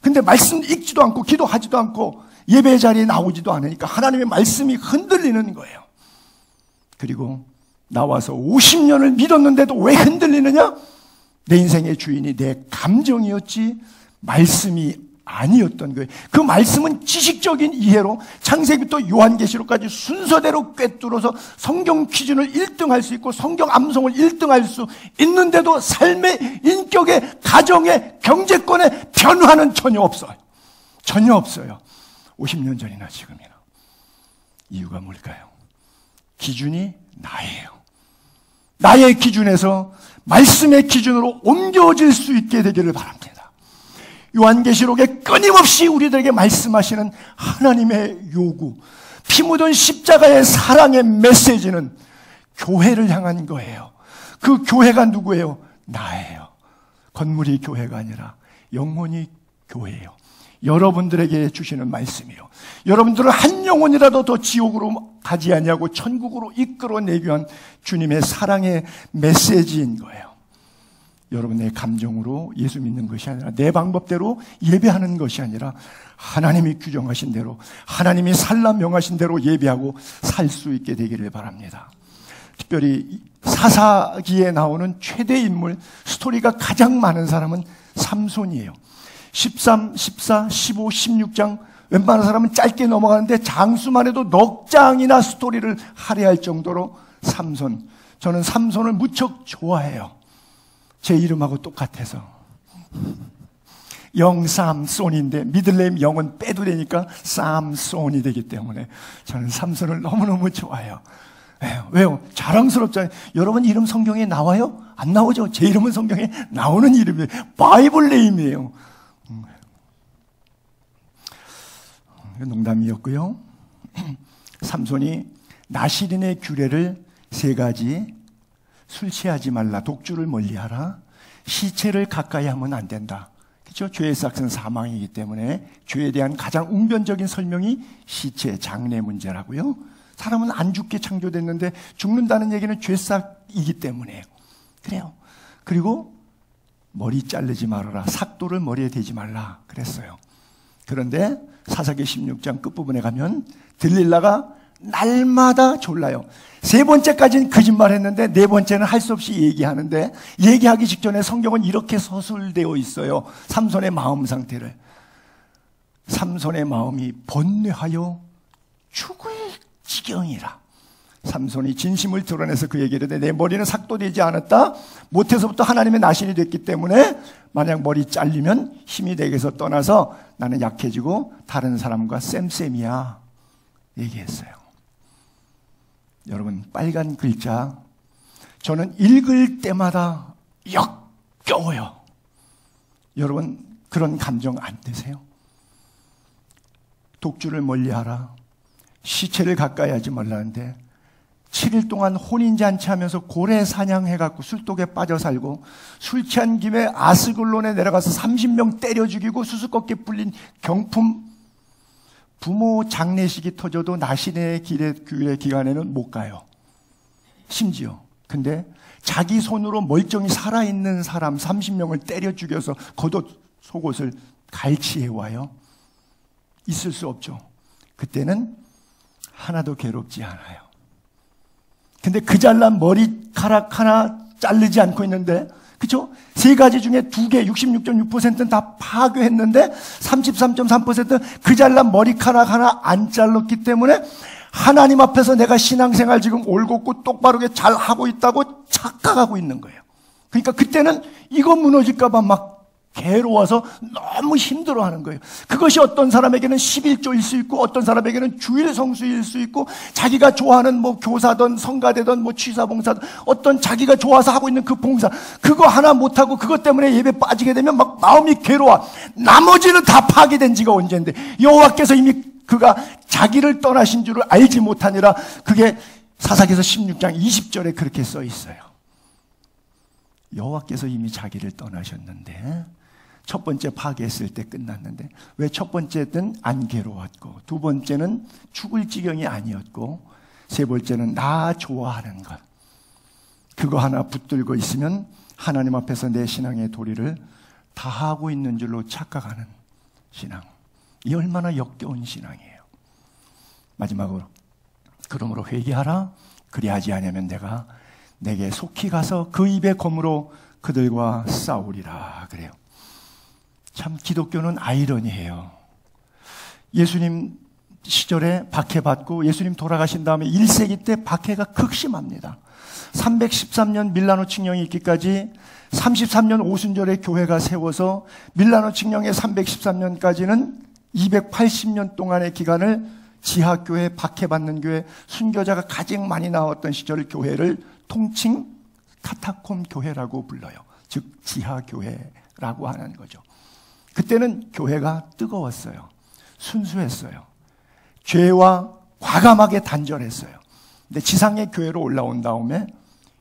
A: 근데 말씀 읽지도 않고 기도하지도 않고 예배 자리에 나오지도 않으니까 하나님의 말씀이 흔들리는 거예요. 그리고 나와서 50년을 믿었는데도 왜 흔들리느냐? 내 인생의 주인이 내 감정이었지 말씀이 아니었던 거예요. 그 말씀은 지식적인 이해로 창세기부터 요한계시록까지 순서대로 꿰뚫어서 성경 기준을 1등할 수 있고 성경 암송을 1등할 수 있는데도 삶의 인격의 가정의 경제권의 변화는 전혀 없어요. 전혀 없어요. 50년 전이나 지금이나. 이유가 뭘까요? 기준이 나예요. 나의 기준에서 말씀의 기준으로 옮겨질 수 있게 되기를 바랍니다. 요한계시록에 끊임없이 우리들에게 말씀하시는 하나님의 요구, 피 묻은 십자가의 사랑의 메시지는 교회를 향한 거예요. 그 교회가 누구예요? 나예요. 건물이 교회가 아니라 영혼이 교회예요. 여러분들에게 주시는 말씀이요. 여러분들을 한 영혼이라도 더 지옥으로 가지 아니하고 천국으로 이끌어내기 위한 주님의 사랑의 메시지인 거예요. 여러분의 감정으로 예수 믿는 것이 아니라 내 방법대로 예배하는 것이 아니라 하나님이 규정하신 대로 하나님이 살라 명하신 대로 예배하고 살 수 있게 되기를 바랍니다. 특별히 사사기에 나오는 최대 인물, 스토리가 가장 많은 사람은 삼손이에요. 13, 14, 15, 16장 웬만한 사람은 짧게 넘어가는데 장수만 해도 넉 장이나 스토리를 할애할 정도로 삼손. 저는 삼손을 무척 좋아해요. 제 이름하고 똑같아서. 영삼손인데 미들네임 영은 빼도 되니까 삼손이 되기 때문에 저는 삼손을 너무너무 좋아해요. 왜요? 자랑스럽잖아요. 여러분 이름 성경에 나와요? 안 나오죠? 제 이름은 성경에 나오는 이름이에요. 바이블 네임이에요. 농담이었고요. 삼손이 나시린의 규례를 3가지, 술 취하지 말라, 독주를 멀리하라, 시체를 가까이 하면 안 된다. 그렇죠? 죄의 삭은 사망이기 때문에 죄에 대한 가장 웅변적인 설명이 시체, 장례 문제라고요. 사람은 안 죽게 창조됐는데 죽는다는 얘기는 죄싹이기 때문에요. 그래요. 그리고 머리 자르지 말아라, 삭도를 머리에 대지 말라 그랬어요. 그런데 사사기 16장 끝부분에 가면 들릴라가 날마다 졸라요. 3번째까지는 거짓말했는데 4번째는 할 수 없이 얘기하는데 얘기하기 직전에 성경은 이렇게 서술되어 있어요. 삼손의 마음 상태를. 삼손의 마음이 번뇌하여 죽을 지경이라. 삼손이 진심을 드러내서 그 얘기를 해. 내 머리는 삭도되지 않았다. 모태서부터 하나님의 나신이 됐기 때문에 만약 머리 잘리면 힘이 내게서 떠나서 나는 약해지고 다른 사람과 쌤쌤이야 얘기했어요. 여러분, 빨간 글자, 저는 읽을 때마다 역겨워요. 여러분, 그런 감정 안 드세요? 독주를 멀리하라, 시체를 가까이 하지 말라는데 7일 동안 혼인잔치하면서 고래 사냥해갖고 술독에 빠져 살고 술 취한 김에 아스글론에 내려가서 30명 때려 죽이고 수수께끼 불린 경품, 부모 장례식이 터져도 나신의 규례 기간에는 못 가요. 심지어 근데 자기 손으로 멀쩡히 살아있는 사람 30명을 때려 죽여서 겉옷 속옷을 갈취해와요. 있을 수 없죠. 그때는 하나도 괴롭지 않아요. 근데 그 잘난 머리카락 하나 자르지 않고 있는데, 그쵸? 세 가지 중에 2개, 66.6%는 다 파괴했는데 33.3%는 그 잘난 머리카락 하나 안 잘랐기 때문에 하나님 앞에서 내가 신앙생활 지금 올곧고 똑바르게 잘 하고 있다고 착각하고 있는 거예요. 그러니까 그때는 이거 무너질까봐 막 괴로워서 너무 힘들어하는 거예요. 그것이 어떤 사람에게는 11조일 수 있고 어떤 사람에게는 주일 성수일 수 있고 자기가 좋아하는 뭐 교사든 성가대든 뭐 취사봉사든 어떤 자기가 좋아서 하고 있는 그 봉사, 그거 하나 못하고 그것 때문에 예배 빠지게 되면 막 마음이 괴로워. 나머지는 다 파괴된 지가 언젠데 여호와께서 이미 그가 자기를 떠나신 줄을 알지 못하니라. 그게 사사기서 16장 20절에 그렇게 써 있어요. 여호와께서 이미 자기를 떠나셨는데 첫 번째 파괴했을 때 끝났는데 왜 첫 번째는 안 괴로웠고 두 번째는 죽을 지경이 아니었고 세 번째는 나 좋아하는 것, 그거 하나 붙들고 있으면 하나님 앞에서 내 신앙의 도리를 다 하고 있는 줄로 착각하는 신앙, 이 얼마나 역겨운 신앙이에요. 마지막으로 그러므로 회개하라, 그리하지 아니하면 내게 속히 가서 그 입의 검으로 그들과 싸우리라 그래요. 참 기독교는 아이러니해요. 예수님 시절에 박해받고 예수님 돌아가신 다음에 1세기 때 박해가 극심합니다. 313년 밀라노 칙령이 있기까지 33년 오순절에 교회가 세워서 밀라노 칙령의 313년까지는 280년 동안의 기간을 지하교회, 박해받는 교회, 순교자가 가장 많이 나왔던 시절 교회를 통칭 카타콤 교회라고 불러요. 즉 지하교회라고 하는 거죠. 그때는 교회가 뜨거웠어요. 순수했어요. 죄와 과감하게 단절했어요. 근데 지상의 교회로 올라온 다음에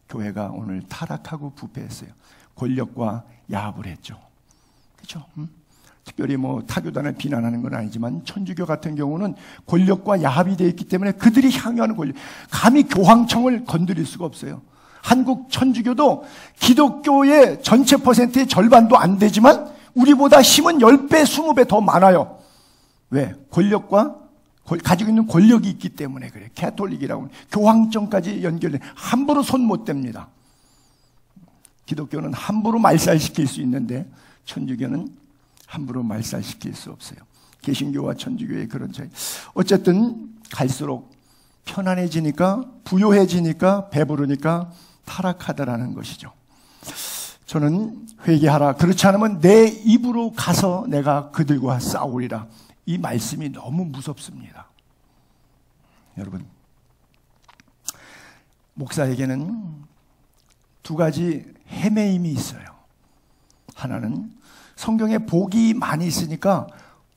A: 교회가 오늘 타락하고 부패했어요. 권력과 야합을 했죠. 그렇죠? 특별히 뭐 타교단을 비난하는 건 아니지만 천주교 같은 경우는 권력과 야합이 되어 있기 때문에 그들이 향유하는 권력, 감히 교황청을 건드릴 수가 없어요. 한국 천주교도 기독교의 전체 퍼센트의 절반도 안 되지만 우리보다 힘은 10배, 20배 더 많아요. 왜? 권력과 가지고 있는 권력이 있기 때문에 그래요. 캐톨릭이라고 교황청까지 연결돼 함부로 손 못 댑니다. 기독교는 함부로 말살시킬 수 있는데 천주교는 함부로 말살시킬 수 없어요. 개신교와 천주교의 그런 차이. 어쨌든 갈수록 편안해지니까, 부요해지니까, 배부르니까 타락하더라는 것이죠. 저는 회개하라, 그렇지 않으면 내 입으로 가서 내가 그들과 싸우리라. 이 말씀이 너무 무섭습니다. 여러분, 목사에게는 두 가지 헤매임이 있어요. 하나는 성경에 복이 많이 있으니까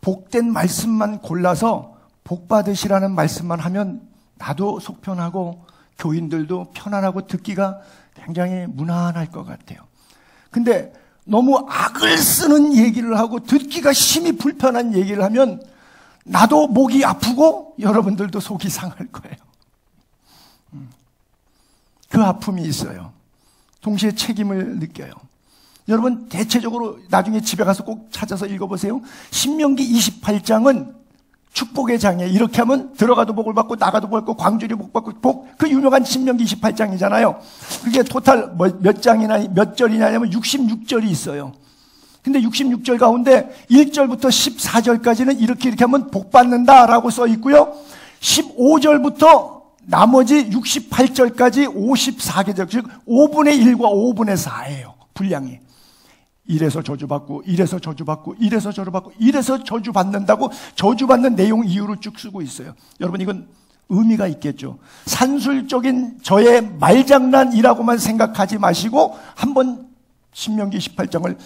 A: 복된 말씀만 골라서 복 받으시라는 말씀만 하면 나도 속 편하고 교인들도 편안하고 듣기가 굉장히 무난할 것 같아요. 근데 너무 악을 쓰는 얘기를 하고 듣기가 심히 불편한 얘기를 하면 나도 목이 아프고 여러분들도 속이 상할 거예요. 그 아픔이 있어요. 동시에 책임을 느껴요. 여러분 대체적으로 나중에 집에 가서 꼭 찾아서 읽어보세요. 신명기 28장은 축복의 장이에요. 이렇게 하면 들어가도 복을 받고 나가도 복을 받고 광주리 복 받고 그 유명한 신명기 28장이잖아요. 그게 토탈 몇 장이나 몇 절이냐면 66절이 있어요. 근데 66절 가운데 1절부터 14절까지는 이렇게 하면 복 받는다라고 써 있고요. 15절부터 나머지 68절까지 54계절, 즉 5분의 1과 5분의 4예요. 분량이. 이래서 저주받고, 이래서 저주받고, 이래서 저주받고, 이래서 저주받는다고 저주받는 내용 이유를 쭉 쓰고 있어요. 여러분, 이건 의미가 있겠죠. 산술적인 저의 말장난이라고만 생각하지 마시고 한번 신명기 18장을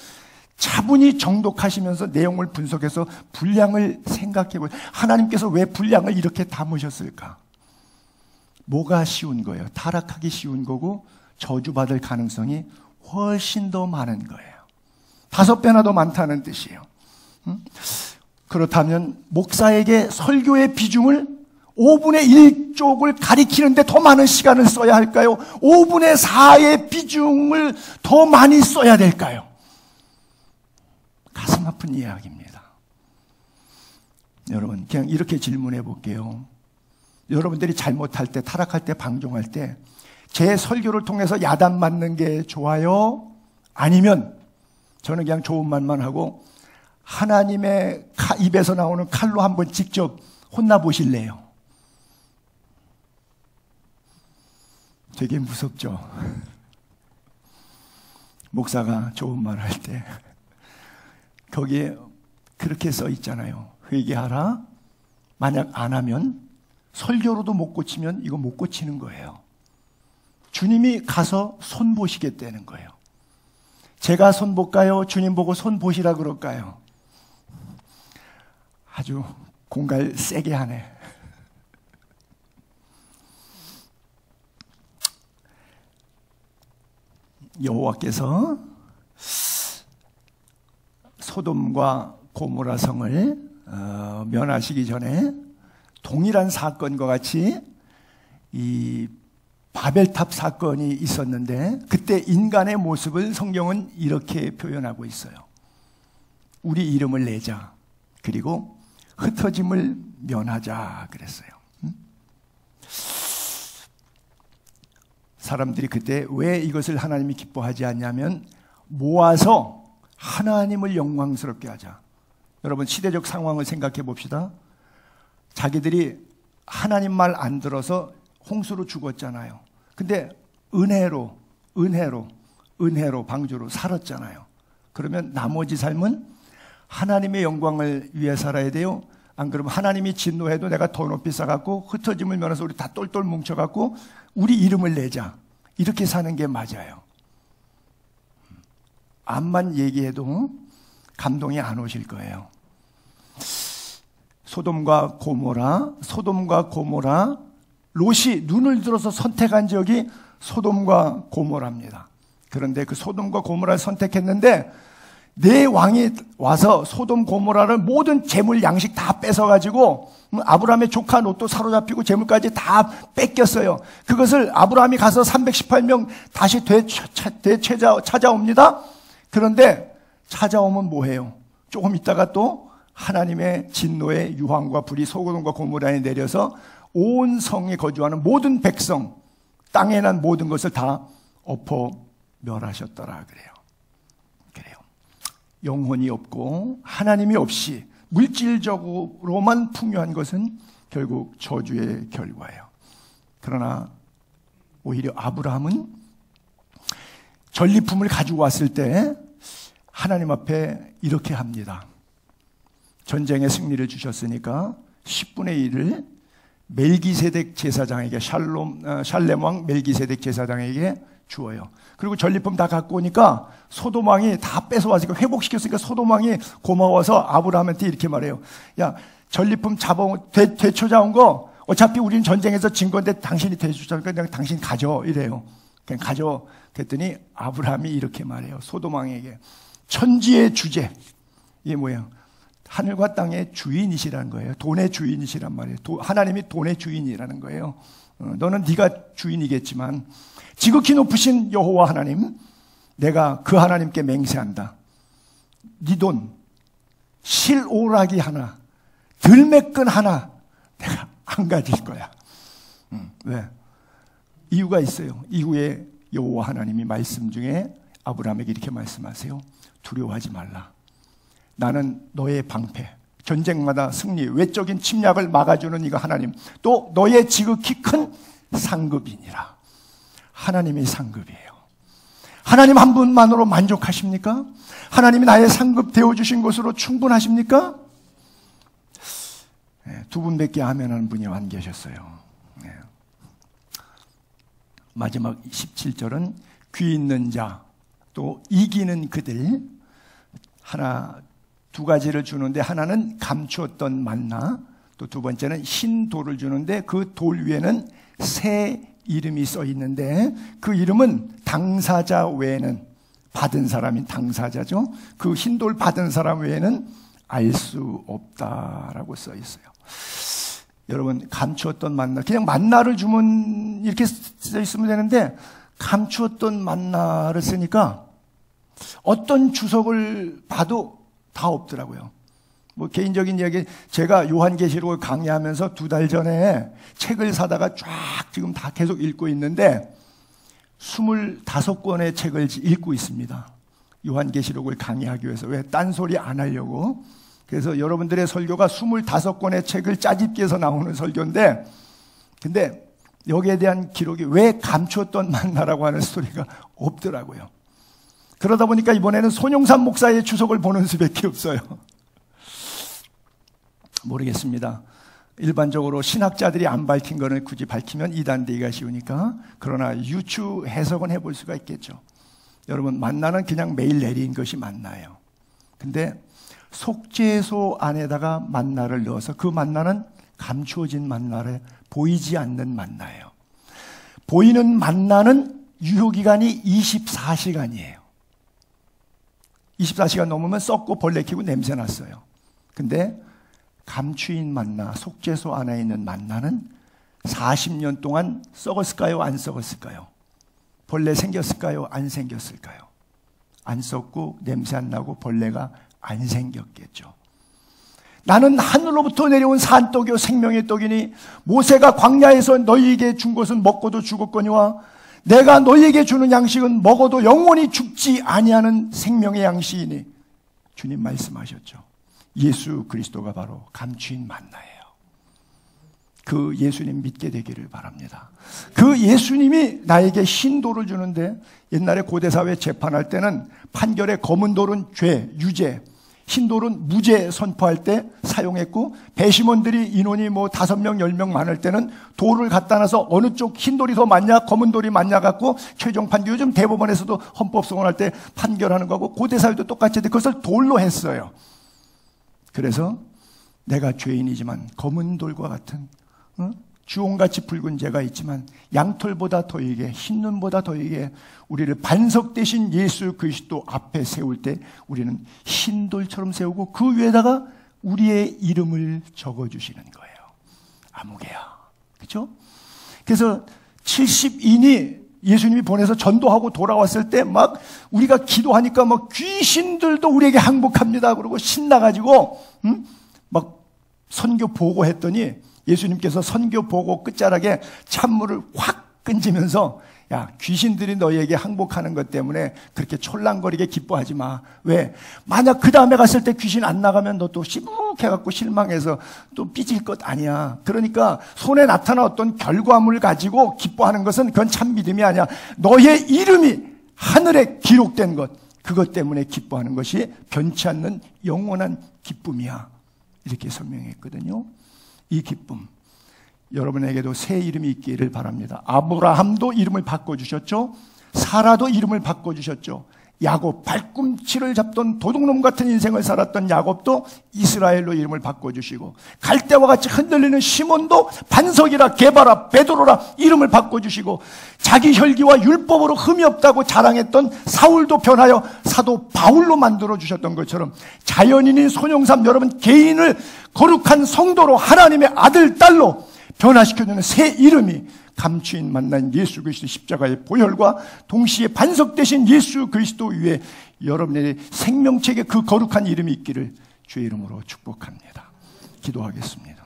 A: 차분히 정독하시면서 내용을 분석해서 분량을 생각해 보세요. 하나님께서 왜 분량을 이렇게 담으셨을까? 뭐가 쉬운 거예요? 타락하기 쉬운 거고 저주받을 가능성이 훨씬 더 많은 거예요. 5배나 더 많다는 뜻이에요. 그렇다면 목사에게 설교의 비중을 5분의 1쪽을 가리키는데 더 많은 시간을 써야 할까요? 5분의 4의 비중을 더 많이 써야 될까요? 가슴 아픈 이야기입니다. 여러분, 그냥 이렇게 질문해 볼게요. 여러분들이 잘못할 때, 타락할 때, 방종할 때 제 설교를 통해서 야단 맞는 게 좋아요? 아니면 저는 그냥 좋은 말만 하고 하나님의 입에서 나오는 칼로 한번 직접 혼나보실래요? 되게 무섭죠? 목사가 좋은 말 할 때 거기에 그렇게 써 있잖아요. 회개하라. 만약 안 하면 설교로도 못 고치면 이거 못 고치는 거예요. 주님이 가서 손 보시겠다는 거예요. 제가 손 볼까요? 주님 보고 손 보시라 그럴까요? 아주 공갈 세게 하네. 여호와께서 소돔과 고모라 성을 멸하시기 전에 동일한 사건과 같이 이 바벨탑 사건이 있었는데 그때 인간의 모습을 성경은 이렇게 표현하고 있어요. 우리 이름을 내자. 그리고 흩어짐을 면하자 그랬어요. 사람들이 그때 왜 이것을 하나님이 기뻐하지 않냐면 모아서 하나님을 영광스럽게 하자. 여러분, 시대적 상황을 생각해 봅시다. 자기들이 하나님 말 안 들어서 홍수로 죽었잖아요. 근데 은혜로 방주로 살았잖아요. 그러면 나머지 삶은 하나님의 영광을 위해 살아야 돼요. 안 그러면 하나님이 진노해도 내가 더 높이 쌓아갖고 흩어짐을 면해서 우리 다 똘똘 뭉쳐갖고 우리 이름을 내자. 이렇게 사는 게 맞아요. 암만 얘기해도 감동이 안 오실 거예요. 소돔과 고모라, 롯이 눈을 들어서 선택한 지역이 소돔과 고모라입니다. 그런데 그 소돔과 고모라를 선택했는데 네 왕이 와서 소돔 고모라를 모든 재물 양식 다 뺏어가지고 아브라함의 조카 롯도 사로잡히고 재물까지 다 뺏겼어요. 그것을 아브라함이 가서 318명 다시 찾아옵니다. 그런데 찾아오면 뭐해요? 조금 있다가 또 하나님의 진노의 유황과 불이 소돔과 고모라에 내려서 온 성에 거주하는 모든 백성, 땅에 난 모든 것을 다 엎어 멸하셨더라 그래요. 영혼이 없고 하나님이 없이 물질적으로만 풍요한 것은 결국 저주의 결과예요. 그러나 오히려 아브라함은 전리품을 가지고 왔을 때 하나님 앞에 이렇게 합니다. 전쟁의 승리를 주셨으니까 10분의 1을 멜기세덱 제사장에게 샬렘 왕 멜기세덱 제사장에게 주어요. 그리고 전리품 다 갖고 오니까 소돔 왕이 다 뺏어왔으니까 회복시켰으니까 소돔 왕이 고마워서 아브라함한테 이렇게 말해요. 야, 전리품 되찾아온 거 어차피 우리는 전쟁에서 진 건데 당신이 되찾아오니까 그냥 당신 가져 이래요. 그냥 가져. 그랬더니 아브라함이 이렇게 말해요. 소돔 왕에게 천지의 주제. 이게 뭐야? 하늘과 땅의 주인이시라는 거예요. 돈의 주인이시란 말이에요. 하나님이 돈의 주인이라는 거예요. 너는 네가 주인이겠지만 지극히 높으신 여호와 하나님, 내가 그 하나님께 맹세한다. 네 돈 실오라기 하나, 들매끈 하나 내가 안 가질 거야. 왜? 이유가 있어요. 이후에 여호와 하나님이 말씀 중에 아브라함에게 이렇게 말씀하세요. 두려워하지 말라. 나는 너의 방패, 전쟁마다 승리, 외적인 침략을 막아주는 이거 하나님, 또 너의 지극히 큰 상급이니라. 하나님이 상급이에요. 하나님 한 분만으로 만족하십니까? 하나님이 나의 상급 되어주신 것으로 충분하십니까? 두 분밖에 아멘 하는 분이 안 계셨어요. 마지막 17절은 귀 있는 자, 또 이기는 그들, 두 가지를 주는데 하나는 감추었던 만나, 또 두 번째는 흰 돌을 주는데 그 돌 위에는 새 이름이 써 있는데 그 이름은 당사자 외에는, 받은 사람인 당사자죠, 그 흰 돌 받은 사람 외에는 알 수 없다라고 써 있어요. 여러분, 감추었던 만나, 그냥 만나를 주면 이렇게 써 있으면 되는데 감추었던 만나를 쓰니까 어떤 주석을 봐도 다 없더라고요. 뭐 개인적인 이야기, 제가 요한계시록을 강의하면서 2달 전에 책을 사다가 쫙 지금 다 계속 읽고 있는데 25권의 책을 읽고 있습니다. 요한계시록을 강의하기 위해서. 왜? 딴소리 안 하려고. 그래서 여러분들의 설교가 25권의 책을 짜집기해서 나오는 설교인데, 근데 여기에 대한 기록이 왜 감추었던 만나라고 하는 스토리가 없더라고요. 그러다 보니까 이번에는 손용산 목사의 주석을 보는 수밖에 없어요. 모르겠습니다. 일반적으로 신학자들이 안 밝힌 거를 굳이 밝히면 이단되기가 쉬우니까. 그러나 유추 해석은 해볼 수가 있겠죠. 여러분, 만나는 그냥 매일 내린 것이 만나예요. 근데 속죄소 안에다가 만나를 넣어서 그 만나는 감추어진 만나를 보이지 않는 만나예요. 보이는 만나는 유효기간이 24시간이에요. 24시간 넘으면 썩고 벌레 키고 냄새 났어요. 근데 감추인 만나, 속죄소 안에 있는 만나는 40년 동안 썩었을까요? 안 썩었을까요? 벌레 생겼을까요? 안 생겼을까요? 안 썩고 냄새 안 나고 벌레가 안 생겼겠죠. 나는 하늘로부터 내려온 산떡이요 생명의 떡이니 모세가 광야에서 너희에게 준 것은 먹고도 죽었거니와 내가 너희에게 주는 양식은 먹어도 영원히 죽지 아니하는 생명의 양식이니. 주님 말씀하셨죠. 예수 그리스도가 바로 감추인 만나예요. 그 예수님 믿게 되기를 바랍니다. 그 예수님이 나에게 흰 돌을 주는데, 옛날에 고대사회 재판할 때는 판결에 검은 돌은 죄, 유죄, 흰 돌은 무죄 선포할 때 사용했고, 배심원들이 인원이 5명, 10명 많을 때는 돌을 갖다 놔서 어느 쪽 흰 돌이 더 많냐, 검은 돌이 많냐 갖고 최종 판결, 요즘 대법원에서도 헌법소원할 때 판결하는 거고 고대사회도 똑같이 했는데 그것을 돌로 했어요. 그래서 내가 죄인이지만 검은 돌과 같은 주홍같이 붉은 죄가 있지만 양털보다 더이게, 흰눈보다 더이게 우리를 반석 대신 예수 그리스도 앞에 세울 때 우리는 흰 돌처럼 세우고 그 위에다가 우리의 이름을 적어주시는 거예요. 아무개야. 그렇죠? 그래서 70인이 예수님이 보내서 전도하고 돌아왔을 때 막 우리가 기도하니까 막 귀신들도 우리에게 항복합니다 그러고 신나가지고 막 선교 보고했더니 예수님께서 선교 보고 끝자락에 찬물을 확 끈지면서, 야, 귀신들이 너희에게 항복하는 것 때문에 그렇게 촐랑거리게 기뻐하지 마. 왜? 만약 그 다음에 갔을 때 귀신 안 나가면 너 또 시무해갖고 실망해서 또 삐질 것 아니야. 그러니까 손에 나타난 어떤 결과물을 가지고 기뻐하는 것은 그건 참 믿음이 아니야. 너의 이름이 하늘에 기록된 것, 그것 때문에 기뻐하는 것이 변치 않는 영원한 기쁨이야. 이렇게 설명했거든요. 이 기쁨, 여러분에게도 새 이름이 있기를 바랍니다. 아브라함도 이름을 바꿔주셨죠. 사라도 이름을 바꿔주셨죠. 야곱, 발꿈치를 잡던 도둑놈 같은 인생을 살았던 야곱도 이스라엘로 이름을 바꿔주시고, 갈대와 같이 흔들리는 시몬도 반석이라, 게바라, 베드로라 이름을 바꿔주시고, 자기 혈기와 율법으로 흠이 없다고 자랑했던 사울도 변하여 사도 바울로 만들어주셨던 것처럼 자연인인 손영삼 여러분 개인을 거룩한 성도로, 하나님의 아들, 딸로 변화시켜주는 새 이름이 감추인 만난 예수 그리스도 십자가의 보혈과 동시에 반석 되신 예수 그리스도 위에 여러분의 생명책에 그 거룩한 이름이 있기를 주의 이름으로 축복합니다. 기도하겠습니다.